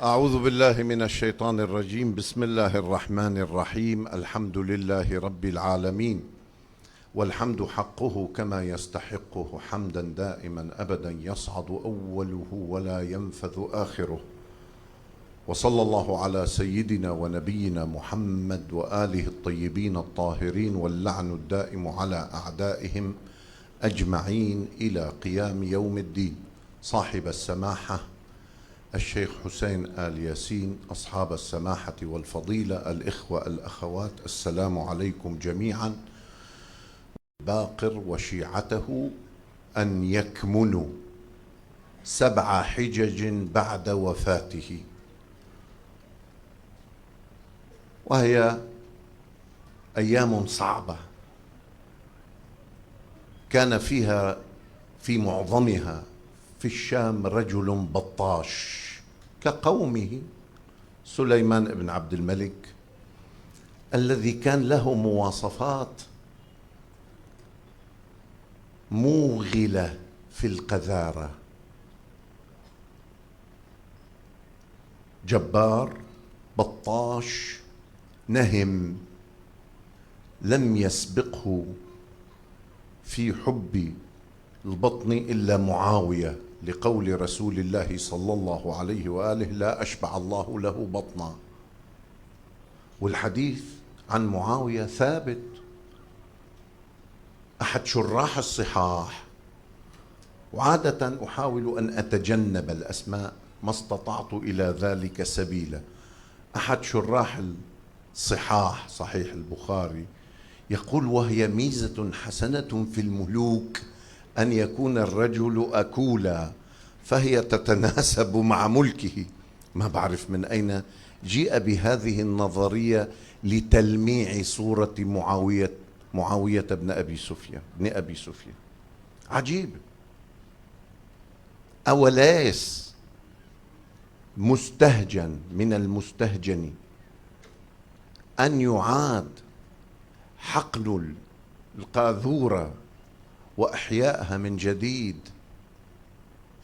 أعوذ بالله من الشيطان الرجيم. بسم الله الرحمن الرحيم. الحمد لله رب العالمين، والحمد حقه كما يستحقه حمدا دائما أبدا يصعد أوله ولا ينفذ آخره. وصلى الله على سيدنا ونبينا محمد وآله الطيبين الطاهرين، واللعن الدائم على أعدائهم أجمعين إلى قيام يوم الدين. صاحب السماحة الشيخ حسين آل ياسين، أصحاب السماحة والفضيلة، الإخوة الأخوات، السلام عليكم جميعا. باقر وشيعته أن يكمنوا 7 حجج بعد وفاته، وهي أيام صعبة كان فيها في معظمها في الشام رجل بطاش كقومه سليمان بن عبد الملك، الذي كان له مواصفات موغلة في القذارة. جبار، بطاش، نهم، لم يسبقه في حب البطن إلا معاوية، لقول رسول الله صلى الله عليه وآله: لا أشبع الله له بطنا. والحديث عن معاوية ثابت. أحد شراح الصحاح، وعادة أحاول أن أتجنب الأسماء ما استطعت إلى ذلك سبيلا، أحد شراح الصحاح صحيح البخاري يقول: وهي ميزة حسنة في الملوك أن يكون الرجل أكولا، فهي تتناسب مع ملكه. ما بعرف من أين جيء بهذه النظرية لتلميع صورة معاوية بن أبي سفيان. عجيب. أوليس مستهجن من المستهجن أن يعاد حقن القاذورة وإحيائها من جديد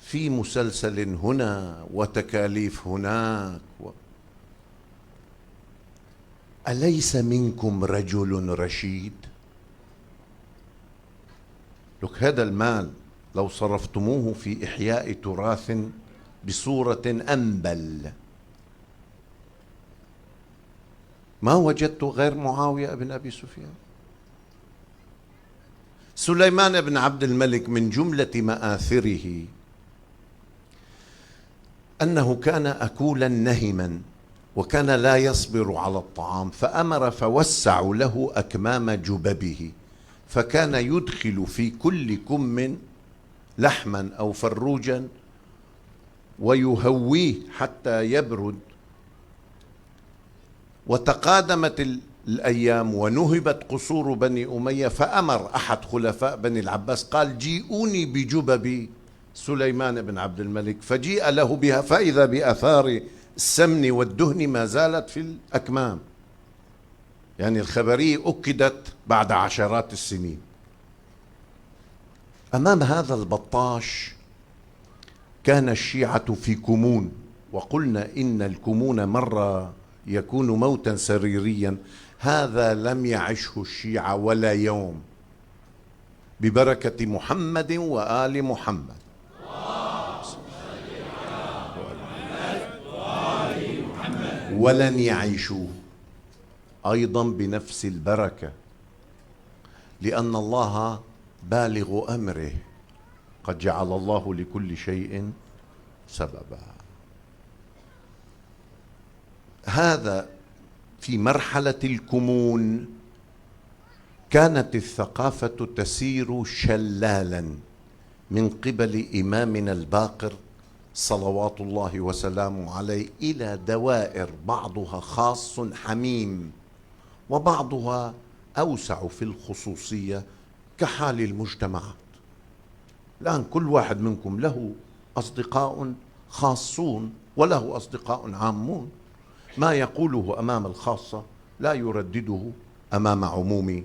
في مسلسل هنا وتكاليف هناك أليس منكم رجل رشيد؟ لك هذا المال لو صرفتموه في إحياء تراث بصورة أنبل ما وجدت غير معاوية بن أبي سفيان. سليمان بن عبد الملك من جملة مآثره أنه كان أكولا نهما، وكان لا يصبر على الطعام، فأمر فوسعوا له أكمام جببه، فكان يدخل في كل كم لحما أو فروجا ويهويه حتى يبرد. وتقادمت الأيام ونهبت قصور بني أمية، فأمر أحد خلفاء بني العباس قال: جيئوني بجبب سليمان بن عبد الملك، فجيء له بها، فإذا بآثار السمن والدهن ما زالت في الأكمام. يعني الخبرية أكدت بعد عشرات السنين. أمام هذا البطاش كان الشيعة في كمون، وقلنا إن الكمون مرة يكون موتا سريريا، هذا لم يعشه الشيعة ولا يوم، ببركة محمد وآل محمد. ولن يعيشوا أيضا بنفس البركة، لأن الله بالغ أمره، قد جعل الله لكل شيء سببا. هذا في مرحلة الكمون كانت الثقافة تسير شلالا من قبل إمامنا الباقر صلوات الله وسلامه عليه إلى دوائر بعضها خاص حميم، وبعضها أوسع في الخصوصية كحال المجتمعات. الآن كل واحد منكم له أصدقاء خاصون وله أصدقاء عامون، ما يقوله أمام الخاصة لا يردده أمام عموم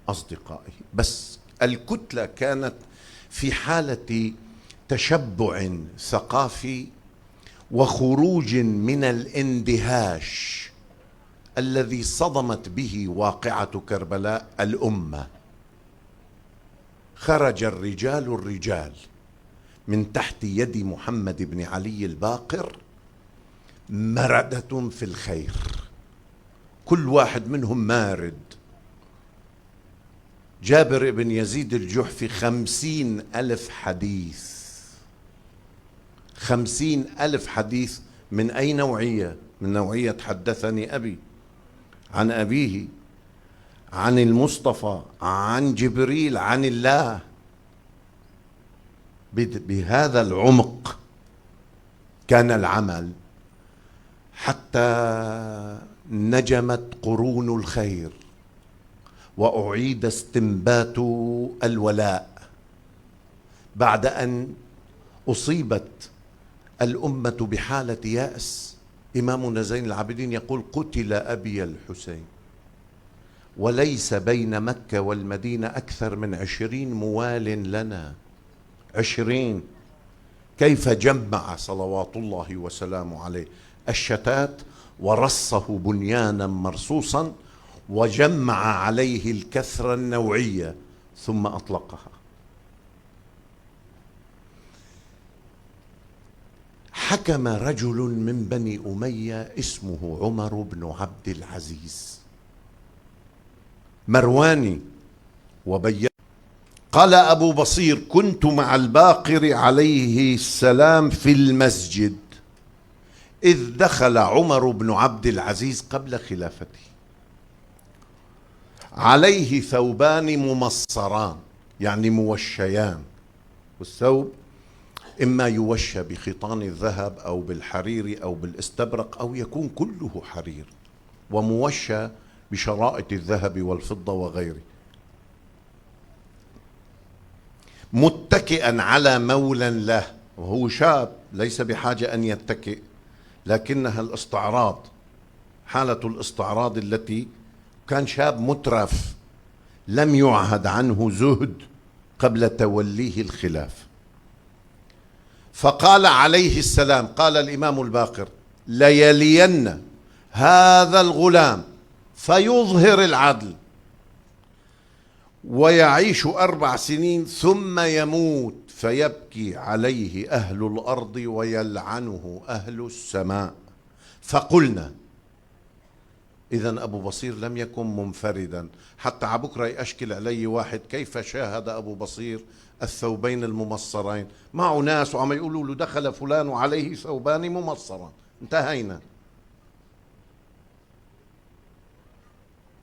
أصدقائه. بس الكتلة كانت في حالة تشبع ثقافي وخروج من الاندهاش الذي صدمت به واقعة كربلاء الأمة. خرج الرجال من تحت يد محمد بن علي الباقر مردة في الخير، كل واحد منهم مارد. جابر بن يزيد الجحفي 50,000 حديث، 50,000 حديث. من أي نوعية؟ من نوعية حدثني أبي عن أبيه عن المصطفى عن جبريل عن الله، بهذا العمق كان العمل، حتى نجمت قرون الخير وأعيد استنبات الولاء بعد أن أصيبت الأمة بحالة يأس. إمامنا زين العابدين يقول: قتل أبي الحسين وليس بين مكة والمدينة أكثر من 20 موال لنا، 20. كيف جمع صلوات الله وسلامه عليه الشتات ورصه بنيانا مرصوصا وجمع عليه الكثرة النوعية ثم أطلقها. حكم رجل من بني أمية اسمه عمر بن عبد العزيز، مرواني وبيان. قال أبو بصير: كنت مع الباقر عليه السلام في المسجد إذ دخل عمر بن عبد العزيز قبل خلافته، عليه ثوبان ممصران يعني موشيان، والثوب إما يوشى بخيطان الذهب أو بالحرير أو بالاستبرق أو يكون كله حرير وموشى بشرائط الذهب والفضة وغيره، متكئا على مولى له، وهو شاب ليس بحاجة أن يتكئ، لكنها الاستعراض، حالة الاستعراض التي كان شاب مترف لم يعهد عنه زهد قبل توليه الخلاف. فقال عليه السلام، قال الإمام الباقر: ليلين هذا الغلام فيظهر العدل ويعيش 4 سنين ثم يموت فيبكي عليه أهل الأرض ويلعنه أهل السماء. فقلنا: إذن أبو بصير لم يكن منفردا، حتى عبكرة يأشكل علي واحد كيف شاهد أبو بصير الثوبين الممصرين، معه ناس وعم يقولوا له دخل فلان وعليه ثوبان ممصران، انتهينا.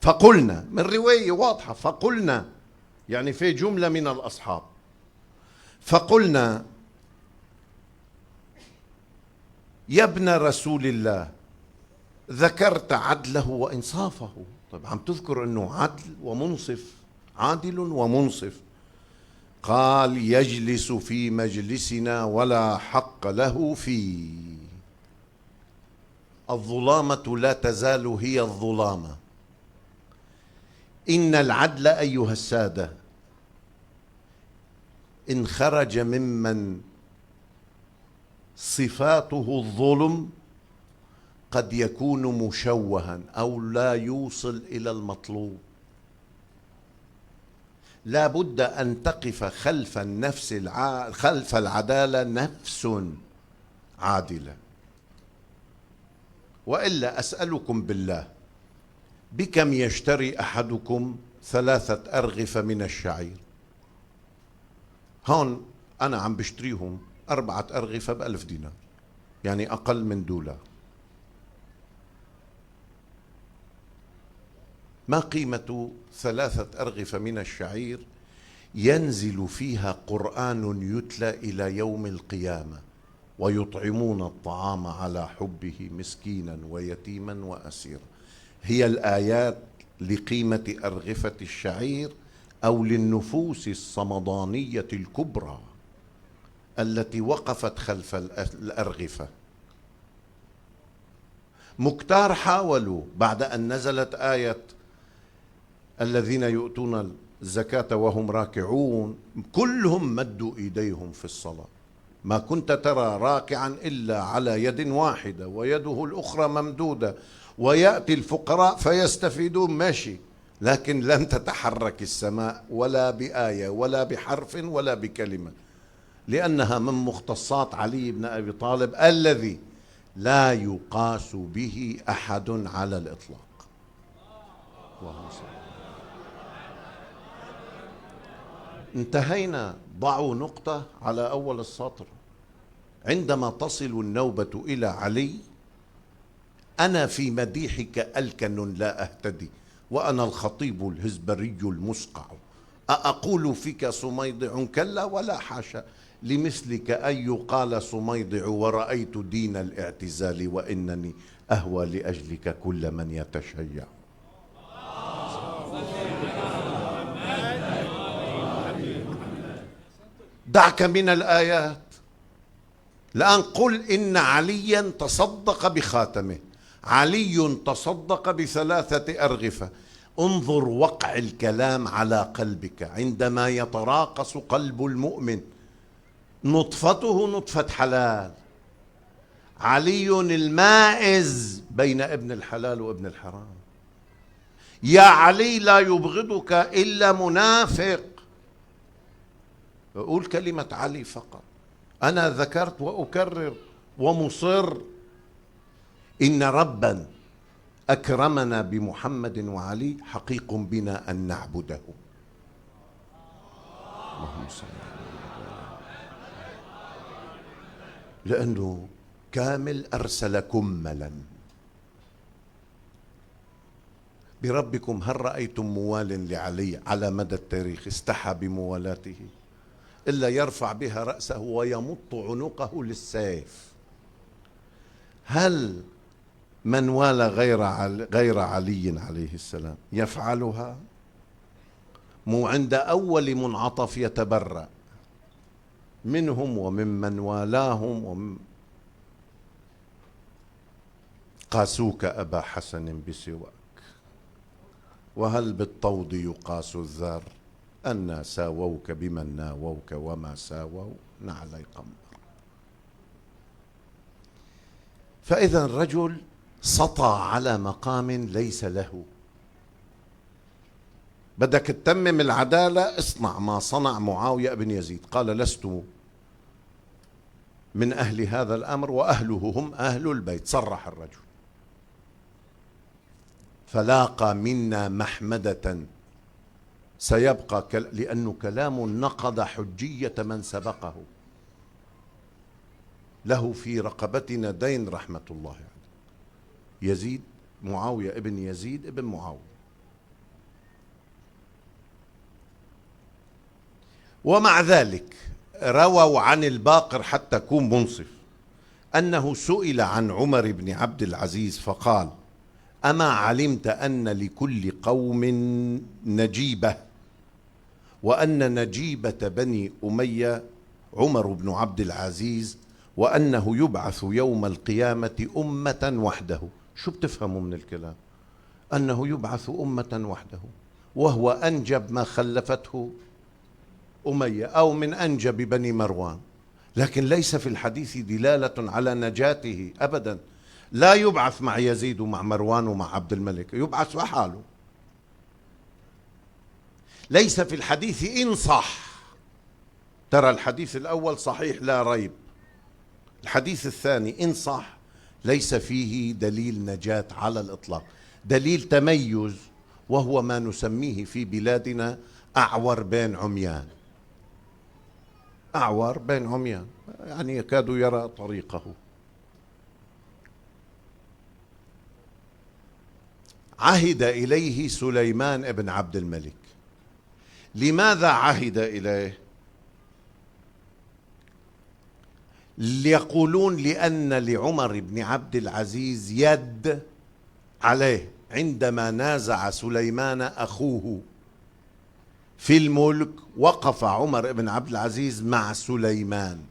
فقلنا، من رواية واضحة، فقلنا يعني في جملة من الأصحاب، فقلنا: يا ابن رسول الله ذكرت عدله وإنصافه. طيب عم تذكر أنه عدل ومنصف، عادل ومنصف. قال: يجلس في مجلسنا ولا حق له فيه. الظلامة لا تزال هي الظلامة. إن العدل أيها السادة إن خرج ممن صفاته الظلم قد يكون مشوها أو لا يوصل إلى المطلوب. لا بد أن تقف خلف النفس خلف العدالة نفس عادلة، وإلا أسألكم بالله بكم يشتري أحدكم 3 أرغفة من الشعير؟ هون أنا عم بشتريهم 4 أرغفة ب1000 دينار، يعني أقل من $1. ما قيمة 3 أرغفة من الشعير ينزل فيها قرآن يتلى إلى يوم القيامة ويطعمون الطعام على حبه مسكينا ويتيما وأسيرا؟ هي الآيات لقيمة أرغفة الشعير أو للنفوس الصمدانية الكبرى التي وقفت خلف الأرغفة؟ مكتار حاولوا بعد أن نزلت آية الذين يؤتون الزكاة وهم راكعون، كلهم مدوا إيديهم في الصلاة، ما كنت ترى راكعا إلا على يد واحدة ويده الأخرى ممدودة، ويأتي الفقراء فيستفيدون، ماشي، لكن لم تتحرك السماء ولا بآية ولا بحرف ولا بكلمة، لأنها من مختصات علي بن أبي طالب الذي لا يقاس به أحد على الإطلاق. اللهم صل. انتهينا. ضعوا نقطة على أول السطر. عندما تصل النوبة إلى علي: أنا في مديحك ألكن لا أهتدي، وأنا الخطيب الهزبري المسقع، أأقول فيك صميضع؟ كلا ولا حاشا، لمثلك أن يقال صميضع، ورأيت دين الاعتزال، وإنني أهوى لأجلك كل من يتشيع. دعك من الآيات. الآن قل إن عليا تصدق بخاتمه، علي تصدق ب3 أرغفة. انظر وقع الكلام على قلبك عندما يتراقص قلب المؤمن. نطفته نطفة حلال، علي المائز بين ابن الحلال وابن الحرام. يا علي لا يبغضك إلا منافق. أقول كلمة علي فقط. أنا ذكرت وأكرر ومصر: إن ربا أكرمنا بمحمد وعلي، حقيق بنا أن نعبده. اللهم صل على، لأنه كامل أرسل كملا. بربكم هل رأيتم موال لعلي على مدى التاريخ استحى بموالاته إلا يرفع بها رأسه ويمط عنقه للسيف؟ هل من والى غير علي عليه السلام يفعلها؟ مو عند أول منعطف يتبرأ منهم وممن والاهم قاسوك أبا حسن بسواك، وهل بالطود يقاس الذر؟ أنا ساووك بمن ناووك، وما ساووا نعلي قمر. فإذا الرجل سطى على مقام ليس له. بدك تتمم العدالة، اصنع ما صنع معاوية بن يزيد. قال: لست من أهل هذا الأمر، وأهله هم أهل البيت. صرح الرجل، فلاقى منا محمدة سيبقى لأنه كلام نقض حجية من سبقه. له في رقبتنا دين رحمة الله عليه. يزيد، معاوية ابن يزيد ابن معاوية. ومع ذلك رووا عن الباقر حتى يكون منصف أنه سئل عن عمر بن عبد العزيز فقال: أما علمت أن لكل قوم نجيبة، وأن نجيبة بني أمية عمر بن عبد العزيز، وأنه يبعث يوم القيامة أمة وحده؟ شو بتفهموا من الكلام؟ أنه يبعث أمة وحده، وهو أنجب ما خلفته أمية، أو من أنجب بني مروان، لكن ليس في الحديث دلالة على نجاته أبدا. لا يبعث مع يزيد ومع مروان ومع عبد الملك، يبعث لحاله. ليس في الحديث إن صح. ترى الحديث الأول صحيح لا ريب، الحديث الثاني إن صح ليس فيه دليل نجاة على الإطلاق، دليل تميز، وهو ما نسميه في بلادنا أعور بين عميان. أعور بين عميان، يعني يكاد يرى طريقه. عهد إليه سليمان بن عبد الملك. لماذا عهد إليه؟ يقولون لأن لعمر بن عبد العزيز يد عليه عندما نازع سليمان أخوه في الملك. وقف عمر بن عبد العزيز مع سليمان.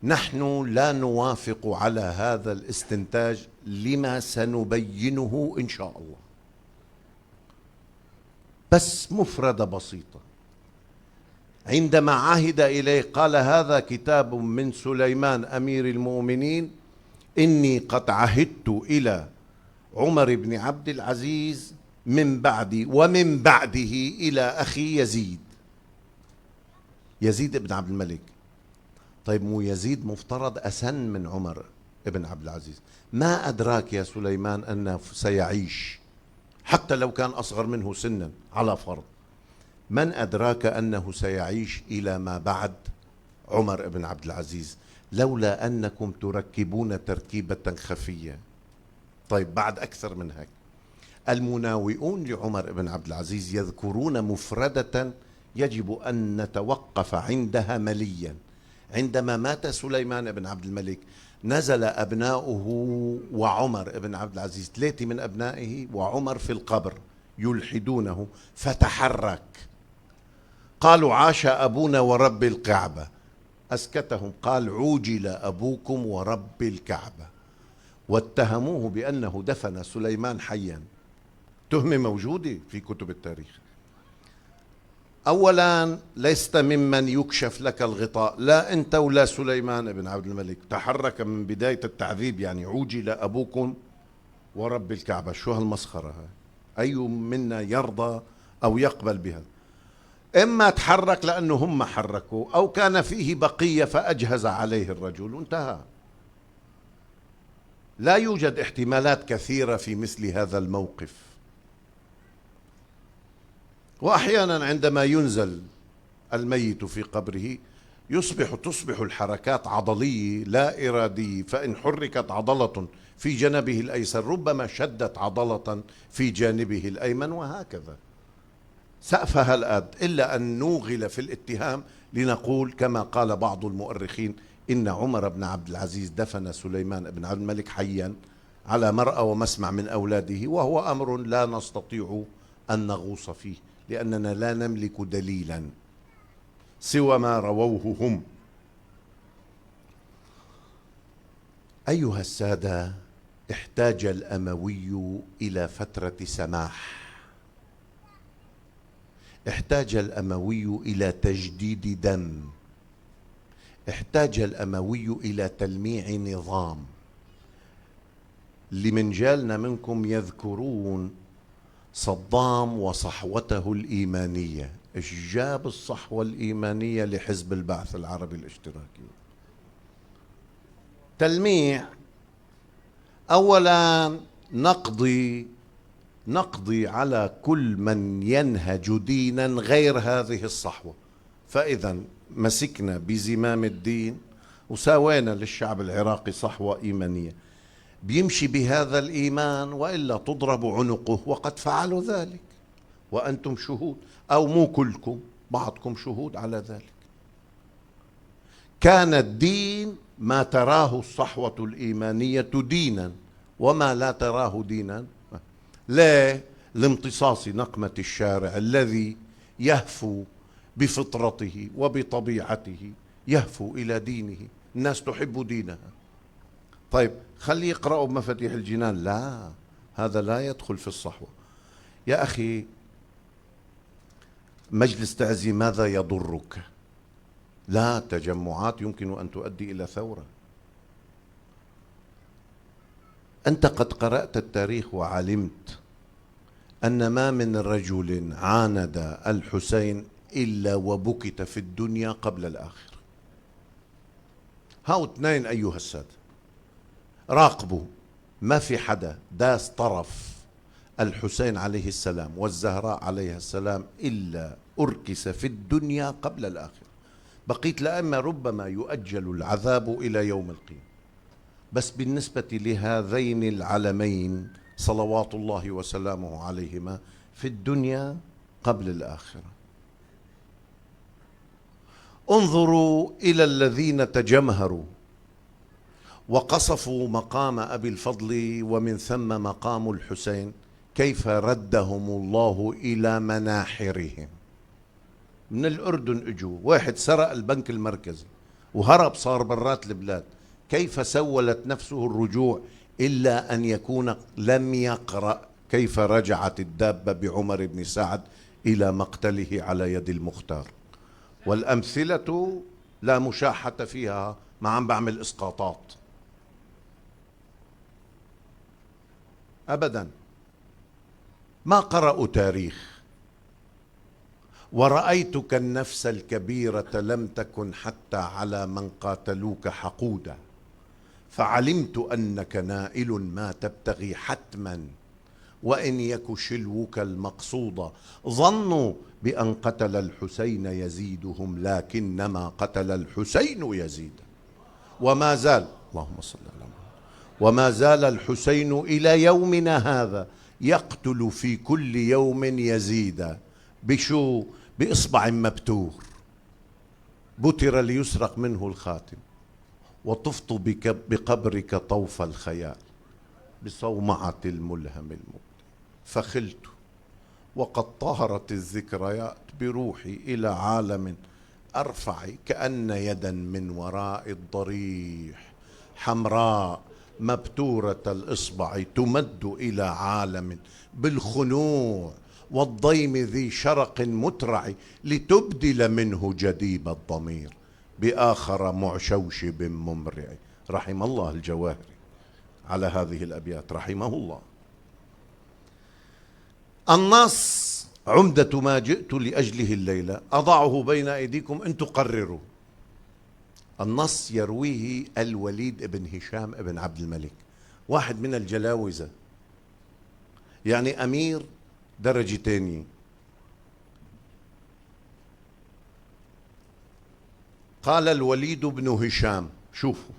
نحن لا نوافق على هذا الاستنتاج لما سنبينه إن شاء الله. بس مفردة بسيطة: عندما عهد إليه قال: هذا كتاب من سليمان أمير المؤمنين، إني قد عهدت إلى عمر بن عبد العزيز من بعدي ومن بعده إلى أخي يزيد، يزيد بن عبد الملك. طيب مو يزيد مفترض أسن من عمر بن عبد العزيز، ما أدراك يا سليمان أنه سيعيش حتى لو كان أصغر منه سنا على فرض، من أدراك أنه سيعيش إلى ما بعد عمر بن عبد العزيز لولا أنكم تركبون تركيبة خفية؟ طيب بعد أكثر من هيك، المناوئون لعمر بن عبد العزيز يذكرون مفردة يجب أن نتوقف عندها مليا. عندما مات سليمان بن عبد الملك نزل أبناؤه وعمر بن عبد العزيز، 3 من أبنائه وعمر في القبر يلحدونه، فتحرك، قالوا: عاش أبونا ورب الكعبة. أسكتهم، قال: عوجل أبوكم ورب الكعبة. واتهموه بأنه دفن سليمان حيا، تهمة موجودة في كتب التاريخ. أولا لست ممن يكشف لك الغطاء، لا أنت ولا سليمان بن عبد الملك، تحرك من بداية التعذيب، يعني عوجل أبوكم ورب الكعبة. شو هالمسخرة هاي؟ أي منا يرضى أو يقبل بها؟ إما تحرك لأنه هم حركوا، أو كان فيه بقية فأجهز عليه الرجل وانتهى. لا يوجد احتمالات كثيرة في مثل هذا الموقف. وأحيانا عندما ينزل الميت في قبره تصبح الحركات عضلية لا إرادية، فإن حركت عضلة في جانبه الأيسر ربما شدت عضلة في جانبه الأيمن، وهكذا. سأفها الآد إلا أن نوغل في الاتهام لنقول كما قال بعض المؤرخين إن عمر بن عبد العزيز دفن سليمان بن عبد الملك حيا على مرأى ومسمع من أولاده، وهو أمر لا نستطيع أن نغوص فيه لأننا لا نملك دليلا سوى ما رووه هم. أيها السادة، احتاج الأموي إلى فترة سماح، احتاج الأموي إلى تجديد دم، احتاج الأموي إلى تلميع نظام. اللي من جالنا منكم يذكرون صدام وصحوته الإيمانية. إيش جاب الصحوة الإيمانية لحزب البعث العربي الاشتراكي؟ تلميع. أولا نقضي على كل من ينهج دينا غير هذه الصحوة، فإذا مسكنا بزمام الدين وساوينا للشعب العراقي صحوة إيمانية بيمشي بهذا الإيمان، وإلا تضرب عنقه، وقد فعلوا ذلك وأنتم شهود، أو مو كلكم، بعضكم شهود على ذلك. كان الدين ما تراه الصحوة الإيمانية دينا، وما لا تراه دينا. لا، لامتصاص نقمة الشارع الذي يهفو بفطرته وبطبيعته، يهفو إلى دينه، الناس تحب دينها. طيب خلي يقرأوا بمفاتيح الجنان، لا، هذا لا يدخل في الصحوة. يا أخي، مجلس تعزية ماذا يضرك؟ لا، تجمعات يمكن أن تؤدي إلى ثورة. أنت قد قرأت التاريخ وعلمت أن ما من رجل عاند الحسين إلا وبكت في الدنيا قبل الآخرة. هاو 2 أيها السادة، راقبوا، ما في حدا داس طرف الحسين عليه السلام والزهراء عليها السلام إلا أركس في الدنيا قبل الآخرة. بقيت الأئمة ربما يؤجل العذاب إلى يوم القيامة، بس بالنسبة لهذين العلمين صلوات الله وسلامه عليهما في الدنيا قبل الآخرة. انظروا إلى الذين تجمهروا وقصفوا مقام أبي الفضل ومن ثم مقام الحسين، كيف ردهم الله إلى مناحرهم. من الأردن اجوا، واحد سرق البنك المركزي وهرب، صار برات البلاد، كيف سولت نفسه الرجوع إلا أن يكون لم يقرأ كيف رجعت الدابة بعمر بن سعد إلى مقتله على يد المختار. والأمثلة لا مشاحة فيها، ما عم بعمل إسقاطات أبدا. ما قرأوا تاريخ. ورأيتك النفس الكبيرة لم تكن حتى على من قاتلوك حقودا، فعلمت أنك نائل ما تبتغي حتما، وإن يك شلوك المقصود. ظنوا بأن قتل الحسين يزيدهم، لكنما قتل الحسين يزيد. وما زال، اللهم صل على محمد، وما زال الحسين إلى يومنا هذا يقتل في كل يوم يزيد. بشو؟ بإصبع مبتور بتر ليسرق منه الخاتم، وطفت بقبرك طوف الخيال بصومعة الملهم المبدع، فخلت وقد طهرت الذكريات بروحي إلى عالم أرفع، كأن يدا من وراء الضريح حمراء مبتورة الإصبع تمد إلى عالم بالخنوع والضيم ذي شرق مترع، لتبدل منه جديب الضمير بآخر معشوشب ممرع. رحم الله الجواهري على هذه الأبيات، رحمه الله. النص عمدة ما جئت لأجله الليلة، أضعه بين أيديكم أن تقرروا. النص يرويه الوليد بن هشام بن عبد الملك، واحد من الجلاوزة، يعني أمير درجة تانية. قال الوليد بن هشام، شوفوا: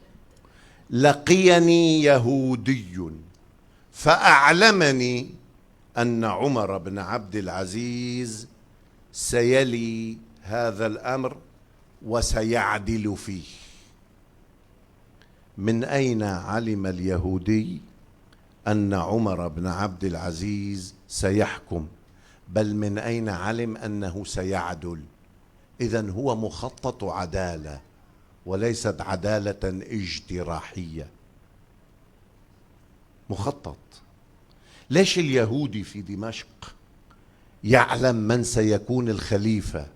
لقيني يهودي فأعلمني أن عمر بن عبد العزيز سيلي هذا الأمر وسيعدل فيه. من أين علم اليهودي أن عمر بن عبد العزيز سيحكم؟ بل من أين علم أنه سيعدل؟ إذن هو مخطط عدالة وليست عدالة اجتراحية، مخطط. ليش اليهودي في دمشق يعلم من سيكون الخليفة؟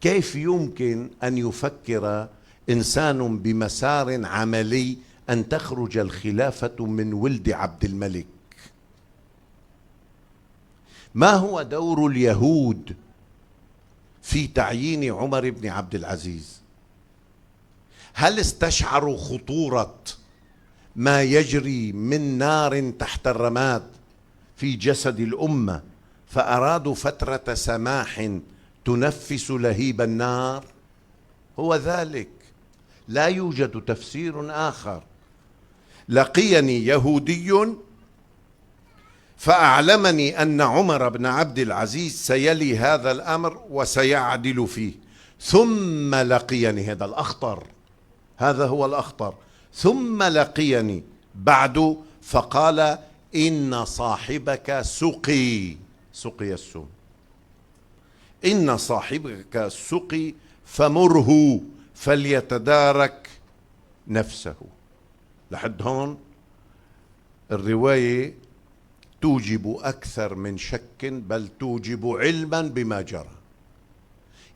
كيف يمكن أن يفكر إنسان بمسار عملي أن تخرج الخلافة من ولد عبد الملك؟ ما هو دور اليهود في تعيين عمر بن عبد العزيز؟ هل استشعروا خطورة ما يجري من نار تحت الرماد في جسد الأمة فأرادوا فترة سماح تنفس لهيب النار؟ هو ذلك، لا يوجد تفسير آخر. لقيني يهودي فأعلمني أن عمر بن عبد العزيز سيلي هذا الأمر وسيعدل فيه. ثم لقيني، هذا الأخطر، هذا هو الأخطر. ثم لقيني بعد فقال: إن صاحبك سقي السم، إن صاحبك سقي فمره فليتدارك نفسه. لحد هون الرواية توجب أكثر من شك، بل توجب علما بما جرى.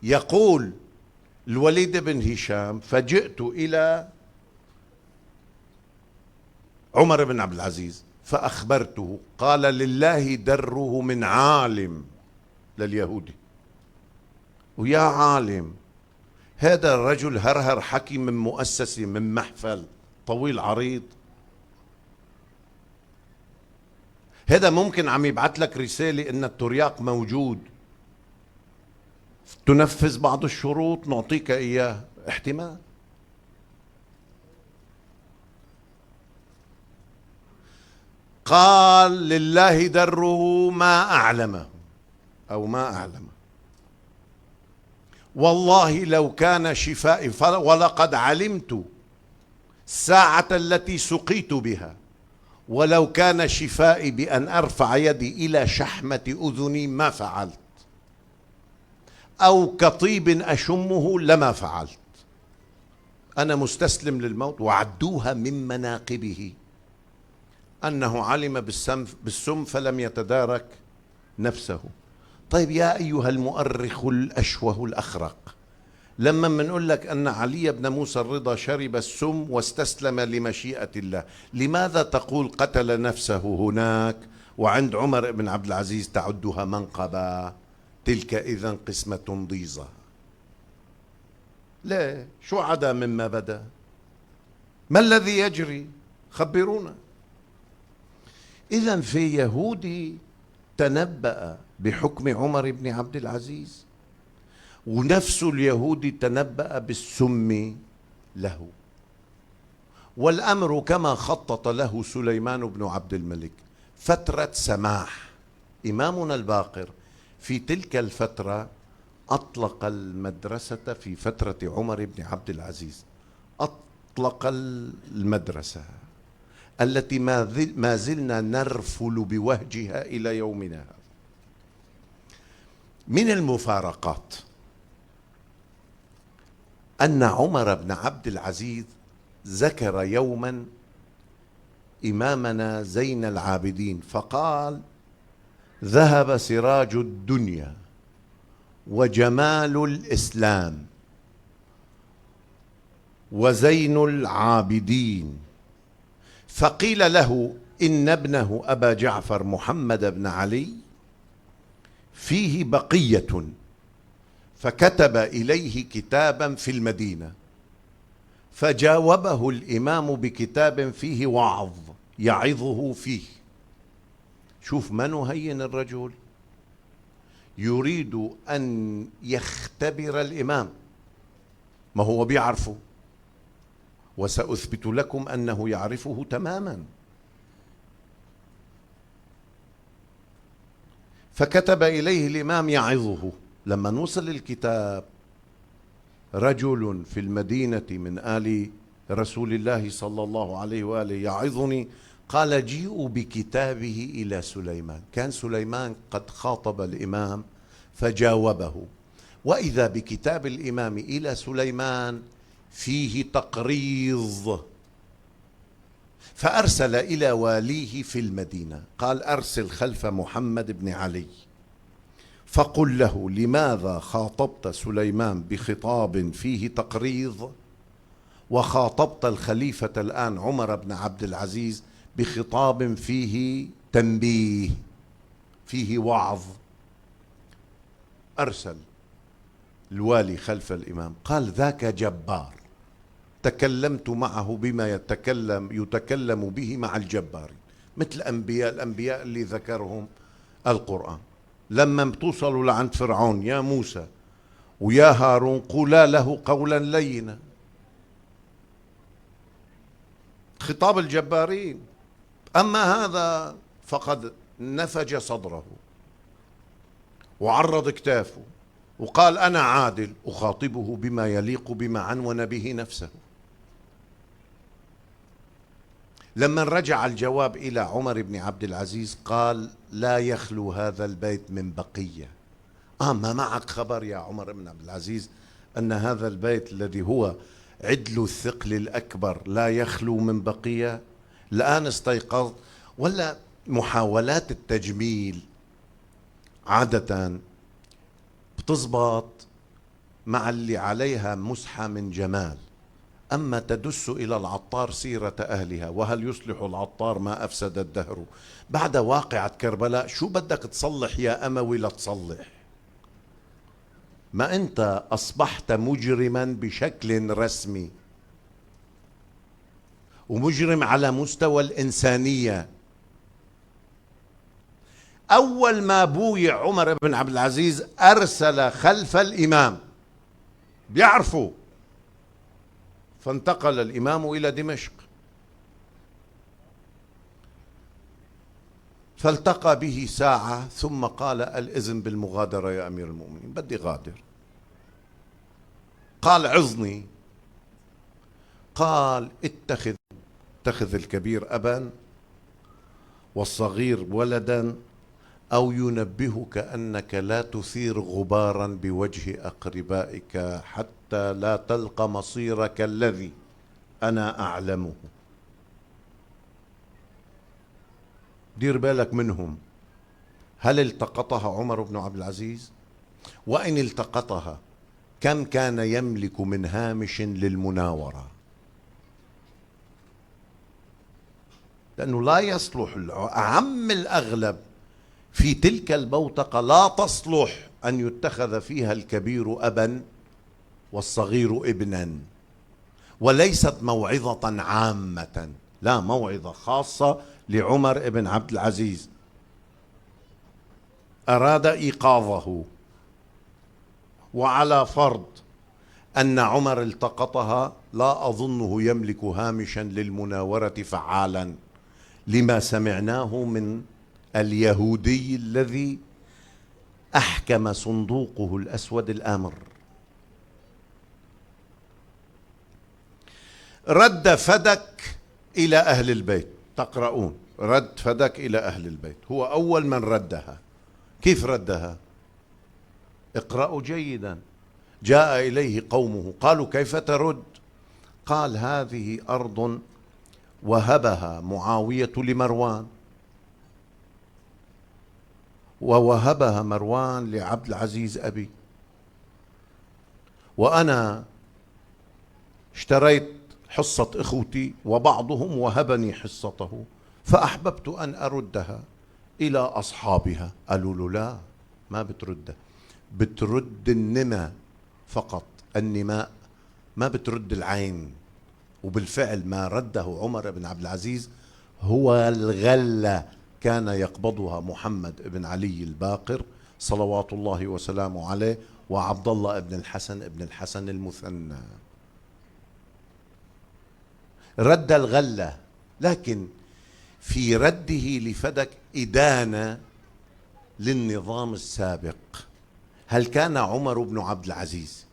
يقول الوليد بن هشام: فجئت إلى عمر بن عبد العزيز فأخبرته، قال: لله دره من عالم، لليهودي. ويا عالم، هذا الرجل هرهر حكي من مؤسسة، من محفل طويل عريض. هذا ممكن عم يبعث لك رسالة إن الترياق موجود، تنفذ بعض الشروط نعطيك إياه، احتمال. قال: لله دره ما أعلمه أو ما أعلمه، والله لو كان شفائي، ولقد علمت الساعة التي سقيت بها، ولو كان شفائي بأن أرفع يدي إلى شحمة أذني ما فعلت، أو كطيب أشمه لما فعلت. أنا مستسلم للموت. وعدوها من مناقبه أنه علم بالسم فلم يتدارك نفسه. طيب يا أيها المؤرخ الأشوه الأخرق، لما منقول لك أن علي بن موسى الرضا شرب السم واستسلم لمشيئة الله، لماذا تقول قتل نفسه هناك وعند عمر بن عبد العزيز تعدها منقبة؟ تلك إذن قسمة ضيزة. ليه؟ شو عدا مما بدا؟ ما الذي يجري؟ خبرونا. إذن في يهودي تنبأ بحكم عمر بن عبد العزيز، ونفس اليهودي تنبأ بالسم له، والأمر كما خطط له سليمان بن عبد الملك فترة سماح. إمامنا الباقر في تلك الفترة أطلق المدرسة في فترة عمر بن عبد العزيز، أطلق المدرسة التي ما زلنا نرفل بوهجها إلى يومنا هذا. من المفارقات أن عمر بن عبد العزيز ذكر يوما إمامنا زين العابدين فقال: ذهب سراج الدنيا وجمال الإسلام وزين العابدين. فقيل له إن ابنه أبا جعفر محمد بن علي فيه بقية، فكتب إليه كتابا في المدينة، فجاوبه الإمام بكتاب فيه وعظ يعظه فيه. شوف من هين الرجل، يريد أن يختبر الإمام، ما هو بيعرفه، وسأثبت لكم أنه يعرفه تماما. فكتب إليه الإمام يعظه. لما نوصل الكتاب: رجل في المدينة من آل رسول الله صلى الله عليه وآله يعظني، قال: جيئوا بكتابه إلى سليمان. كان سليمان قد خاطب الإمام فجاوبه، وإذا بكتاب الإمام إلى سليمان فيه تقريض، فأرسل إلى واليه في المدينة، قال: أرسل خلف محمد بن علي فقل له: لماذا خاطبت سليمان بخطاب فيه تقريض، وخاطبت الخليفة الآن عمر بن عبد العزيز بخطاب فيه تنبيه، فيه وعظ؟ أرسل الوالي خلف الإمام، قال: ذاك جبار، تكلمت معه بما يتكلم به مع الجبارين، مثل الأنبياء اللي ذكرهم القرآن. لما بتوصلوا لعند فرعون: يا موسى ويا هارون قولا له قولا لينا. خطاب الجبارين. أما هذا فقد نفج صدره وعرض كتافه وقال: أنا عادل أخاطبه بما يليق بما عنون به نفسه. لما رجع الجواب إلى عمر بن عبد العزيز قال: لا يخلو هذا البيت من بقية. ما معك خبر يا عمر بن عبد العزيز أن هذا البيت الذي هو عدل الثقل الأكبر لا يخلو من بقية؟ الآن استيقظ. ولا محاولات التجميل عادة بتزبط مع اللي عليها مسحة من جمال، أما تدس إلى العطار سيرة أهلها، وهل يصلح العطار ما أفسد الدهر. بعد واقعة كربلاء شو بدك تصلح يا أموي لتصلح؟ ما أنت أصبحت مجرما بشكل رسمي، ومجرم على مستوى الإنسانية. أول ما بويع عمر بن عبد العزيز أرسل خلف الإمام، بيعرفوا، فانتقل الإمام إلى دمشق، فالتقى به ساعة ثم قال: الإذن بالمغادرة يا أمير المؤمنين، بدي غادر. قال: عظني. قال: اتخذ الكبير أبا والصغير ولدا، أو ينبهك أنك لا تثير غبارا بوجه أقربائك حتى لا تلقى مصيرك الذي أنا أعلمه. دير بالك منهم، هل التقطها عمر بن عبد العزيز؟ وإن التقطها كم كان يملك من هامش للمناورة؟ لأنه لا يصلح، أعم الأغلب في تلك البوتقة لا تصلح أن يتخذ فيها الكبير أبا والصغير ابنا، وليست موعظة عامة، لا، موعظة خاصة لعمر بن عبد العزيز أراد إيقاظه. وعلى فرض أن عمر التقطها، لا أظنه يملك هامشا للمناورة فعالا، لما سمعناه من اليهودي الذي أحكم صندوقه الأسود الآمر. رد فدك إلى أهل البيت، تقرؤون رد فدك إلى أهل البيت، هو أول من ردها. كيف ردها؟ اقرأوا جيدا. جاء إليه قومه قالوا كيف ترد؟ قال هذه أرض وهبها معاوية لمروان، ووهبها مروان لعبد العزيز أبي، وأنا اشتريت حصة إخوتي وبعضهم وهبني حصته، فأحببت أن أردها إلى أصحابها. قالوا له لا، ما بتردها، بترد النمى فقط، النماء، ما بترد العين. وبالفعل ما رده عمر بن عبد العزيز هو الغلة كان يقبضها محمد بن علي الباقر صلوات الله وسلامه عليه، وعبد الله بن الحسن المثنى. رد الغلة، لكن في رده لفدك إدانة للنظام السابق. هل كان عمر بن عبد العزيز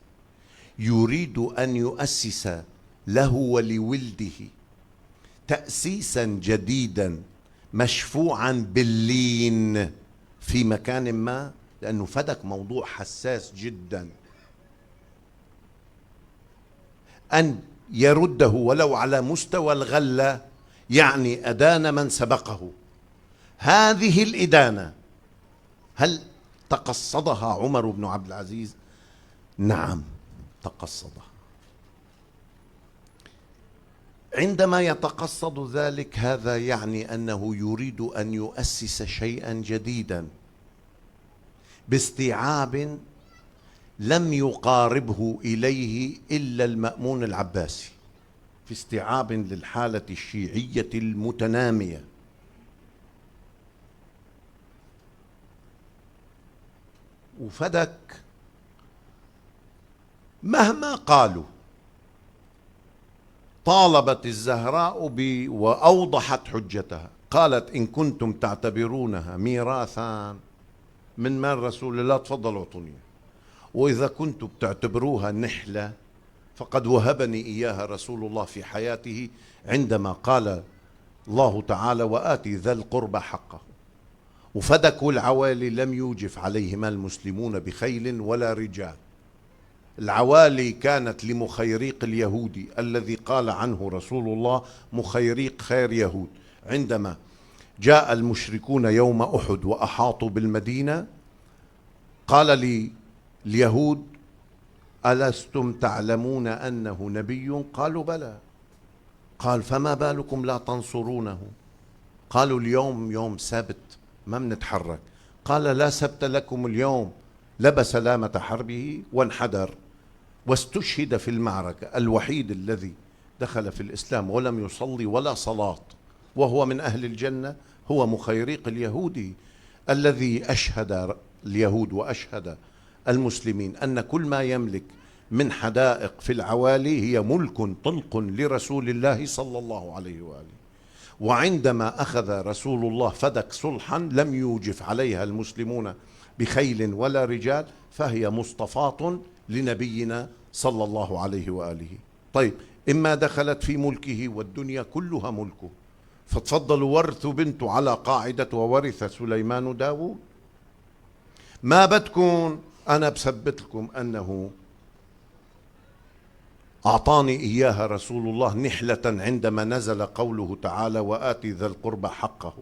يريد أن يؤسس له ولولده تأسيسا جديدا مشفوعا باللين في مكان ما؟ لأنه فدك موضوع حساس جدا، أن يرده ولو على مستوى الغلة يعني أدان من سبقه. هذه الإدانة هل تقصدها عمر بن عبد العزيز؟ نعم تقصدها. عندما يتقصد ذلك هذا يعني أنه يريد أن يؤسس شيئا جديدا باستيعاب لم يقاربه إليه إلا المأمون العباسي، في استيعاب للحالة الشيعية المتنامية. وفدك مهما قالوا طالبت الزهراء وأوضحت حجتها، قالت إن كنتم تعتبرونها ميراثا من مال رسول الله تفضلوا اعطوني، وإذا كنتم بتعتبروها نحلة فقد وهبني إياها رسول الله في حياته، عندما قال الله تعالى وآتي ذا القربى حقه. وفدك العوالي لم يوجف عليهما المسلمون بخيل ولا رجال. العوالي كانت لمخيريق اليهودي الذي قال عنه رسول الله مخيريق خير يهود. عندما جاء المشركون يوم أحد وأحاطوا بالمدينة قال لي اليهود ألستم تعلمون أنه نبي؟ قالوا بلى. قال فما بالكم لا تنصرونه؟ قالوا اليوم يوم سبت ما منتحرك. قال لا سبت لكم اليوم، لبس لامة حربه وانحدر واستشهد في المعركة. الوحيد الذي دخل في الإسلام ولم يصلي ولا صلاة وهو من أهل الجنة هو مخيريق اليهودي الذي أشهد اليهود وأشهد المسلمين أن كل ما يملك من حدائق في العوالي هي ملك طلق لرسول الله صلى الله عليه وآله. وعندما أخذ رسول الله فدك صلحا لم يوجف عليها المسلمون بخيل ولا رجال، فهي مصطفاة لنبينا صلى الله عليه وآله. طيب إما دخلت في ملكه والدنيا كلها ملكه، فتفضلوا ورثوا بنته على قاعدة وورث سليمان داود. ما بدكم أنا بثبت لكم أنه أعطاني إياها رسول الله نحلة عندما نزل قوله تعالى وآتي ذا القربى حقه،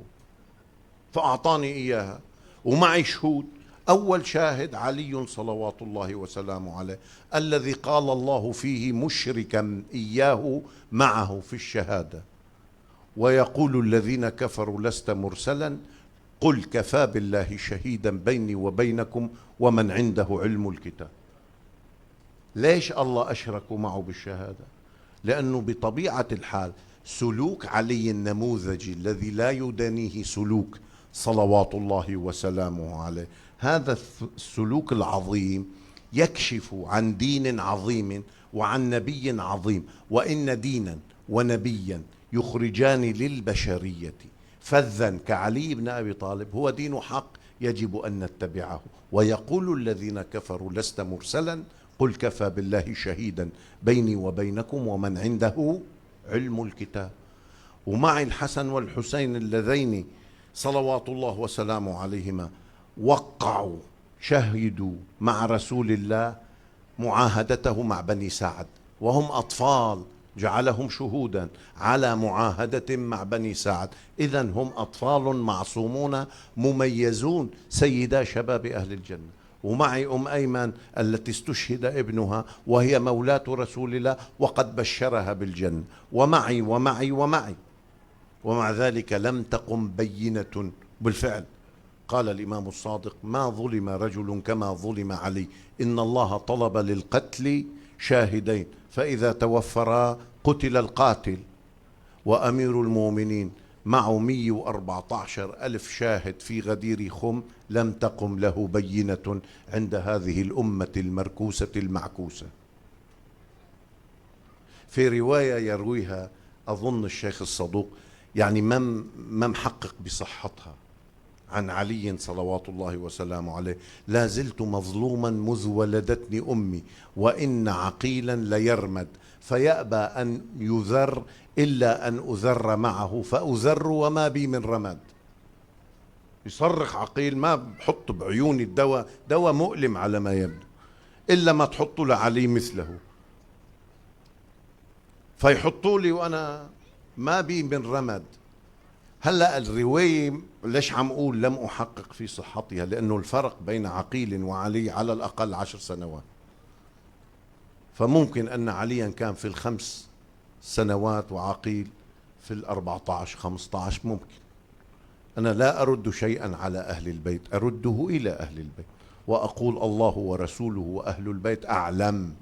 فأعطاني إياها. ومعي شهود. أول شاهد علي صلوات الله وسلامه عليه، الذي قال الله فيه مشركا إياه معه في الشهادة: ويقول الذين كفروا لست مرسلا قل كفى بالله شهيدا بيني وبينكم ومن عنده علم الكتاب. ليش الله أشركوا معه بالشهادة؟ لأنه بطبيعة الحال سلوك علي النموذجي الذي لا يدانيه سلوك صلوات الله وسلامه عليه، هذا السلوك العظيم يكشف عن دين عظيم وعن نبي عظيم. وإن دينا ونبيا يخرجان للبشرية فذا كعلي بن أبي طالب هو دين حق يجب أن نتبعه. ويقول الذين كفروا لست مرسلا قل كفى بالله شهيدا بيني وبينكم ومن عنده علم الكتاب. ومع الحسن والحسين اللذين صلوات الله وسلامه عليهما وقعوا شهدوا مع رسول الله معاهدته مع بني سعد وهم أطفال، جعلهم شهودا على معاهدة مع بني سعد. إذن هم أطفال معصومون مميزون سيدا شباب أهل الجنة. ومعي أيمن التي استشهد ابنها وهي مولاة رسول الله وقد بشرها بالجنة، ومعي ومعي ومعي، ومع ذلك لم تقم بينة. بالفعل قال الإمام الصادق: ما ظلم رجل كما ظلم علي، إن الله طلب للقتل شاهدين فإذا توفرا قتل القاتل. وأمير المؤمنين معه 114 ألف شاهد في غدير خم لم تقم له بينة عند هذه الأمة المركوسة المعكوسة. في رواية يرويها أظن الشيخ الصدوق، يعني ما محقق بصحتها، عن علي صلوات الله وسلامه عليه: لا زلت مظلوما مذ ولدتني أمي وإن عقيلا ليرمد فيأبى أن يذر إلا أن أذر معه فأذر وما بي من رمد. يصرخ عقيل: ما بحط بعيوني الدواء، دواء مؤلم على ما يبدو، إلا ما تحطوا لعلي مثله، فيحطوا لي وأنا ما بي من رمد. هلأ الرواية ليش عم أقول لم أحقق في صحتها؟ لأنه الفرق بين عقيل وعلي على الأقل 10 سنوات، فممكن أن عليا كان في 5 سنوات وعقيل في 14 15 ممكن. أنا لا أرد شيئا على أهل البيت، أرده إلى أهل البيت وأقول الله ورسوله وأهل البيت أعلم.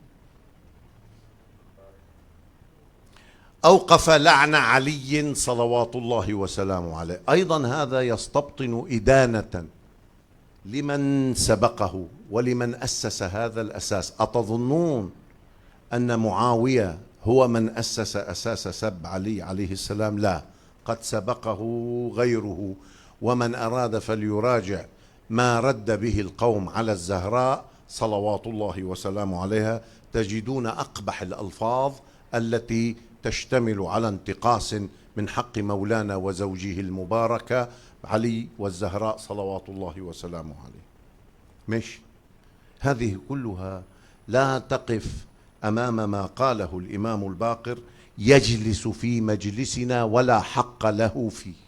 أوقف لعن علي صلوات الله وسلامه عليه. أيضا هذا يستبطن إدانة لمن سبقه ولمن أسس هذا الأساس. أتظنون أن معاوية هو من أسس أساس سب علي عليه السلام؟ لا، قد سبقه غيره. ومن أراد فليراجع ما رد به القوم على الزهراء صلوات الله وسلامه عليها، تجدون أقبح الألفاظ التي تشتمل على انتقاص من حق مولانا وزوجه المباركة علي والزهراء صلوات الله وسلامه عليه. مش هذه كلها لا تقف أمام ما قاله الإمام الباقر: يجلس في مجلسنا ولا حق له فيه.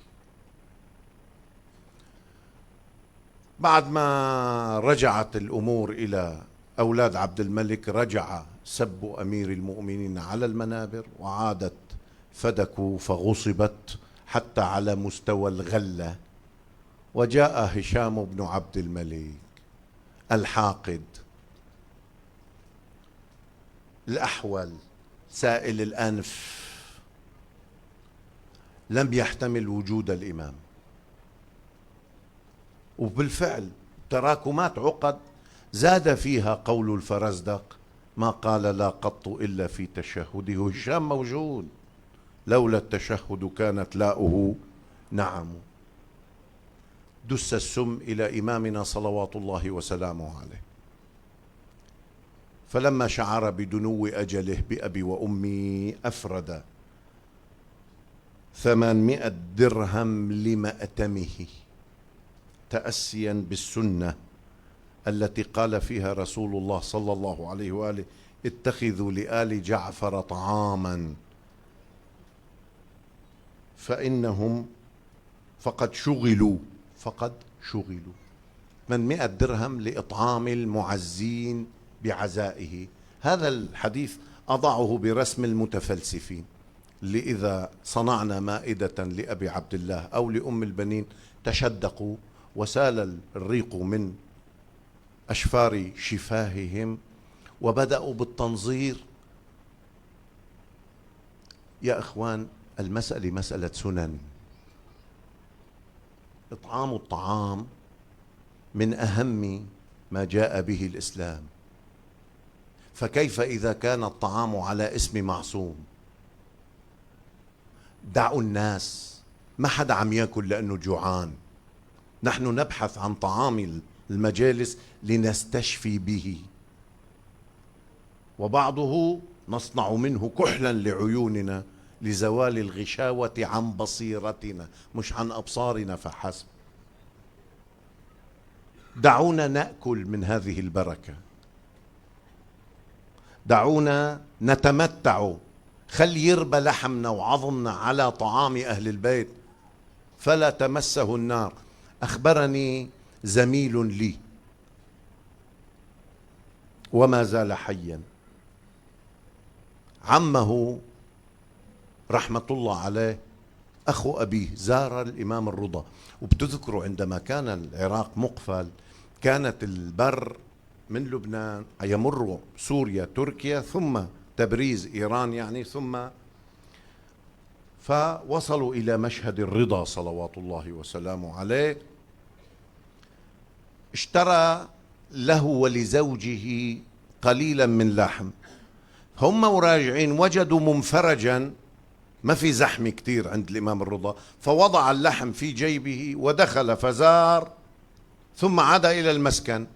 بعد ما رجعت الأمور إلى أولاد عبد الملك رجع سب أمير المؤمنين على المنابر، وعادت فدكوا فغصبت حتى على مستوى الغلة. وجاء هشام بن عبد الملك الحاقد الأحول سائل الأنف، لم يحتمل وجود الإمام. وبالفعل تراكمات عقد زاد فيها قول الفرزدق: ما قال لا قط إلا في تشهده. هشام موجود، لولا التشهد كانت لاؤه نعم. دس السم إلى إمامنا صلوات الله وسلامه عليه، فلما شعر بدنو أجله بأبي وأمي أفرد 800 درهم لمأتمه، تأسيا بالسنة التي قال فيها رسول الله صلى الله عليه وآله: اتخذوا لآل جعفر طعاما فإنهم فقد شغلوا. 800 درهم لإطعام المعزين بعزائه. هذا الحديث أضعه برسم المتفلسفين، اللي إذا صنعنا مائدة لأبي عبد الله أو لأم البنين تشدقوا وسال الريق من أشفار شفاههم وبدأوا بالتنظير. يا إخوان، المسألة مسألة سنن. إطعام الطعام من أهم ما جاء به الإسلام، فكيف إذا كان الطعام على اسم معصوم؟ دعوا الناس، ما حدا عم يأكل لأنه جوعان. نحن نبحث عن طعام المجالس لنستشفي به، وبعضه نصنع منه كحلا لعيوننا لزوال الغشاوة عن بصيرتنا، مش عن أبصارنا فحسب. دعونا نأكل من هذه البركة، دعونا نتمتع. خل يربى لحمنا وعظمنا على طعام أهل البيت فلا تمسه النار. أخبرني زميل لي وما زال حيا، عمه رحمة الله عليه أخو أبيه زار الإمام الرضا. وبتذكروا عندما كان العراق مقفل كانت البر من لبنان يمر سوريا تركيا ثم تبريز إيران، يعني ثم فوصلوا إلى مشهد الرضا صلوات الله وسلامه عليه. اشترى له ولزوجه قليلا من لحم. هم وراجعين وجدوا منفرجا ما في زحمة كتير عند الإمام الرضا، فوضع اللحم في جيبه ودخل فزار ثم عاد إلى المسكن.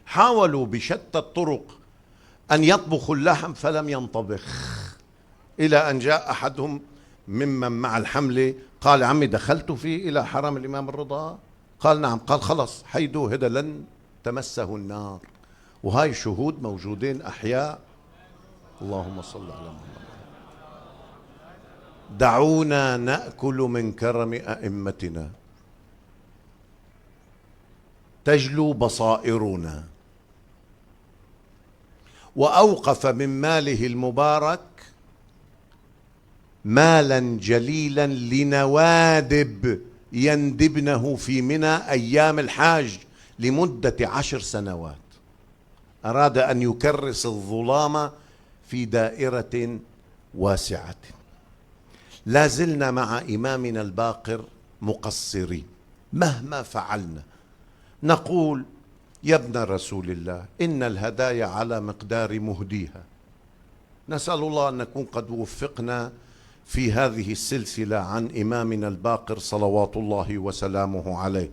حاولوا بشتى الطرق أن يطبخوا اللحم فلم ينطبخ، إلى أن جاء أحدهم ممن مع الحملة قال: عمي دخلت فيه إلى حرم الإمام الرضا؟ قال: نعم. قال: خلص حيدوه، هذا لن تمسه النار. وهاي شهود موجودين أحياء. اللهم صل على محمد. دعونا نأكل من كرم أئمتنا تجلو بصائرنا. وأوقف من ماله المبارك مالا جليلا لنوادب يندبنه في منى أيام الحاج لمدة 10 سنوات. أراد أن يكرس الظلام في دائرة واسعة. لا زلنا مع إمامنا الباقر مقصرين مهما فعلنا. نقول: يا ابن رسول الله، إن الهدايا على مقدار مهديها. نسأل الله أن نكون قد وفقنا في هذه السلسلة عن إمامنا الباقر صلوات الله وسلامه عليه.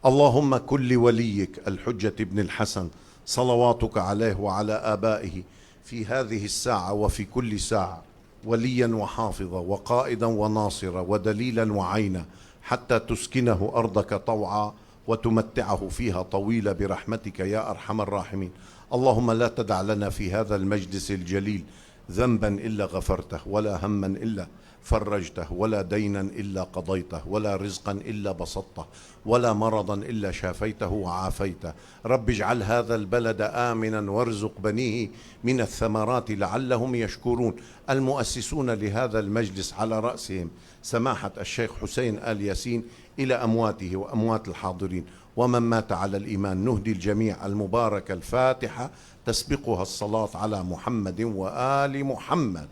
اللهم كن لوليك الحجة بن الحسن صلواتك عليه وعلى آبائه في هذه الساعة وفي كل ساعة وليا وحافظا وقائدا وناصرا ودليلا وعينا، حتى تسكنه أرضك طوعا وتمتعه فيها طويلا برحمتك يا أرحم الراحمين. اللهم لا تدع لنا في هذا المجلس الجليل ذنبا إلا غفرته، ولا هما إلا فرجته، ولا دينا إلا قضيته، ولا رزقا إلا بسطته، ولا مرضا إلا شافيته وعافيته. رب اجعل هذا البلد آمنا وارزق بنيه من الثمرات لعلهم يشكرون. المؤسسون لهذا المجلس على رأسهم سماحة الشيخ حسين آل ياسين إلى أمواته وأموات الحاضرين ومن مات على الإيمان، نهدي الجميع المباركة الفاتحة تسبقها الصلاة على محمد وآل محمد.